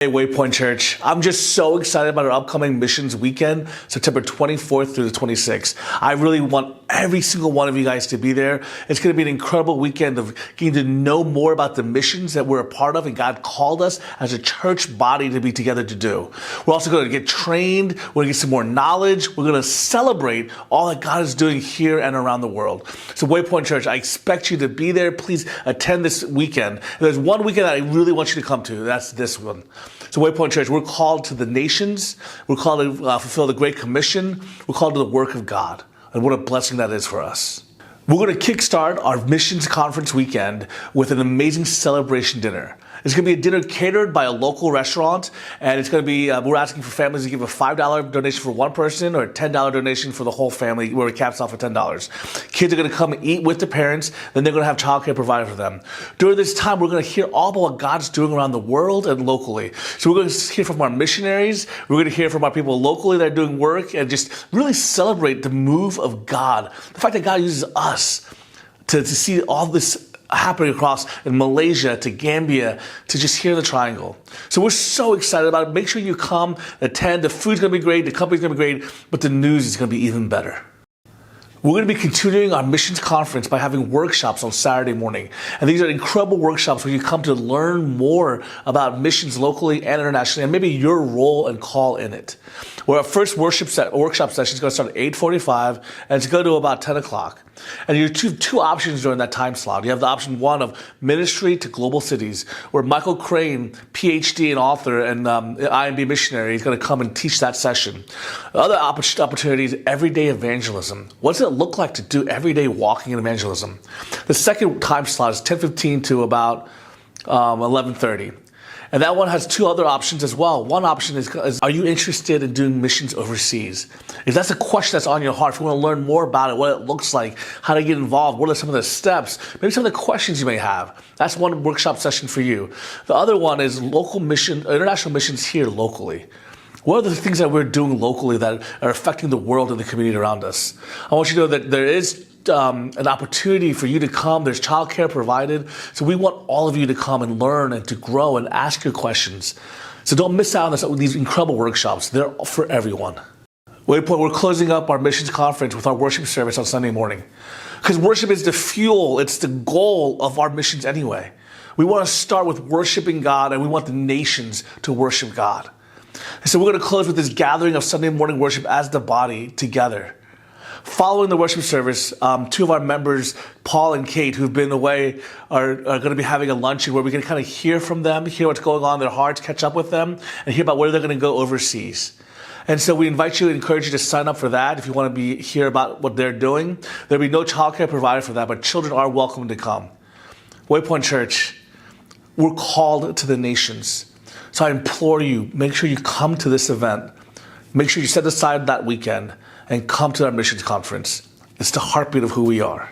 Hey, Waypoint Church. I'm just so excited about our upcoming missions weekend, September 24th through the 26th. I really want every single one of you guys to be there. It's going to be an incredible weekend of getting to know more about the missions that we're a part of and God called us as a church body to be together to do. We're also going to get trained. We're going to get some more knowledge. We're going to celebrate all that God is doing here and around the world. So Waypoint Church, I expect you to be there. Please attend this weekend. There's one weekend that I really want you to come to. That's this one. So Waypoint Church, we're called to the nations. We're called to fulfill the Great Commission. We're called to the work of God. And what a blessing that is for us. We're going to kickstart our missions conference weekend with an amazing celebration dinner. It's going to be a dinner catered by a local restaurant, and it's going to be, we're asking for families to give a $5 donation for one person or a $10 donation for the whole family, where it caps off at $10. Kids are going to come and eat with the parents, then they're going to have childcare provided for them. During this time, we're going to hear all about what God's doing around the world and locally. So we're going to hear from our missionaries, we're going to hear from our people locally that are doing work, and just really celebrate the move of God. The fact that God uses us to see all this happening across in Malaysia to Gambia to just here in the Triangle. So we're so excited about it. Make sure you come, attend. The food's going to be great. The company's going to be great. But the news is going to be even better. We're going to be continuing our missions conference by having workshops on Saturday morning. And these are incredible workshops where you come to learn more about missions locally and internationally, and maybe your role and call in it. Where our first worship workshop session is going to start at 8:45 and it's going to go to about 10 o'clock. And you have two options during that time slot. You have the option one of ministry to global cities, where Michael Crane, PhD and author and IMB missionary, is going to come and teach that session. The other opportunity is everyday evangelism. What does it look like to do everyday walking in evangelism? The second time slot is 10:15 to about 11:30. And that one has two other options as well. One option is, are you interested in doing missions overseas? If that's a question that's on your heart, if you want to learn more about it, what it looks like, how to get involved, what are some of the steps, maybe some of the questions you may have, that's one workshop session for you. The other one is international missions here locally. What are the things that we're doing locally that are affecting the world and the community around us? I want you to know that there is an opportunity for you to come. There's childcare provided. So we want all of you to come and learn and to grow and ask your questions. So don't miss out on these incredible workshops. They're for everyone. Waypoint, we're closing up our missions conference with our worship service on Sunday morning. Because worship is the fuel. It's the goal of our missions anyway. We want to start with worshiping God, and we want the nations to worship God. So we're going to close with this gathering of Sunday morning worship as the body together. Following the worship service, two of our members, Paul and Kate, who've been away, are going to be having a luncheon where we can kind of hear from them, hear what's going on in their hearts, catch up with them, and hear about where they're going to go overseas. And so we invite you and encourage you to sign up for that if you want to hear about what they're doing. There'll be no childcare provided for that, but children are welcome to come. Waypoint Church, we're called to the nations. So I implore you, make sure you come to this event. Make sure you set aside that weekend and come to our missions conference. It's the heartbeat of who we are.